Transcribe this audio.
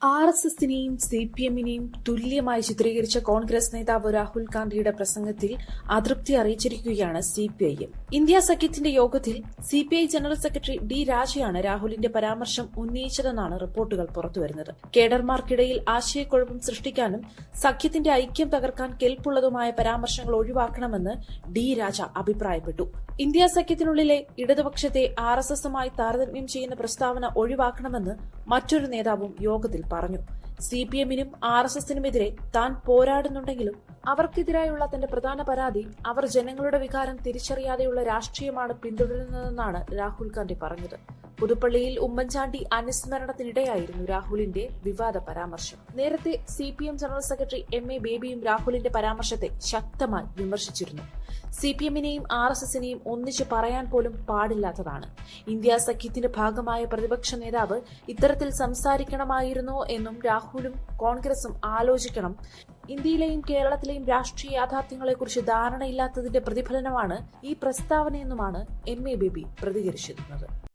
ആർഎസ്എസിനെയും സിപിഎമ്മിനെയും തുല്യമായി ചിത്രീകരിച്ച കോൺഗ്രസ് നേതാവ് രാഹുൽ ഗാന്ധിയുടെ പ്രസംഗത്തിൽ അതൃപ്തി അറിയിച്ചിരിക്കുകയാണ് സിപിഐഎം. ഇന്ത്യ സഖ്യത്തിന്റെ യോഗത്തിൽ സിപിഐ ജനറൽ സെക്രട്ടറി ഡി രാജയാണ് രാഹുലിന്റെ പരാമർശം ഉന്നയിച്ചതെന്നാണ് റിപ്പോർട്ടുകൾ പുറത്തുവരുന്നത്. കേഡർമാർക്കിടയിൽ ആശയക്കുഴപ്പം സൃഷ്ടിക്കാനും സഖ്യത്തിന്റെ ഐക്യം തകർക്കാൻ കെൽപ്പുള്ളതുമായ പരാമർശങ്ങൾ ഒഴിവാക്കണമെന്ന് ഡി രാജ അഭിപ്രായപ്പെട്ടു. ഇന്ത്യ സഖ്യത്തിനുള്ളിലെ ഇടതുപക്ഷത്തെ ആർഎസ്എസുമായി താരതമ്യം ചെയ്യുന്ന പ്രസ്താവന ഒഴിവാക്കണമെന്ന് മറ്റൊരു നേതാവും യോഗത്തിൽ പറഞ്ഞു. സിപിഎമ്മിനും ആർഎസ്എസിനുമെതിരെ താൻ പോരാടുന്നുണ്ടെങ്കിലും അവർക്കെതിരായുള്ള തന്റെ പ്രധാന പരാതി അവർ ജനങ്ങളുടെ വികാരം തിരിച്ചറിയാതെയുള്ള രാഷ്ട്രീയമാണ് പിന്തുടരുന്നതെന്നാണ് രാഹുൽ ഗാന്ധി പറഞ്ഞത്. പുതുപ്പള്ളിയിൽ ഉമ്മൻചാണ്ടി അനുസ്മരണത്തിനിടെയായിരുന്നു രാഹുലിന്റെ വിവാദ പരാമർശം. നേരത്തെ സിപിഎം ജനറൽ സെക്രട്ടറി എം.എ. ബേബിയും രാഹുലിന്റെ പരാമർശത്തെ ശക്തമായി വിമർശിച്ചിരുന്നു. സിപിഎമ്മിനെയും ആർഎസ്എസിനെയും ഒന്നിച്ച് പറയാൻ പോലും പാടില്ലാത്തതാണ്. ഇന്ത്യ സഖ്യത്തിന്റെ ഭാഗമായ പ്രതിപക്ഷ നേതാവ് ഇത്തരത്തിൽ സംസാരിക്കണമായിരുന്നോ എന്നും രാഹുലും കോൺഗ്രസും ആലോചിക്കണം. ഇന്ത്യയിലെയും കേരളത്തിലെയും രാഷ്ട്രീയ യാഥാർത്ഥ്യങ്ങളെക്കുറിച്ച് ധാരണയില്ലാത്തതിന്റെ പ്രതിഫലനമാണ് ഈ പ്രസ്താവനയെന്നുമാണ് എം.എ. ബേബി പ്രതികരിച്ചിരുന്നത്.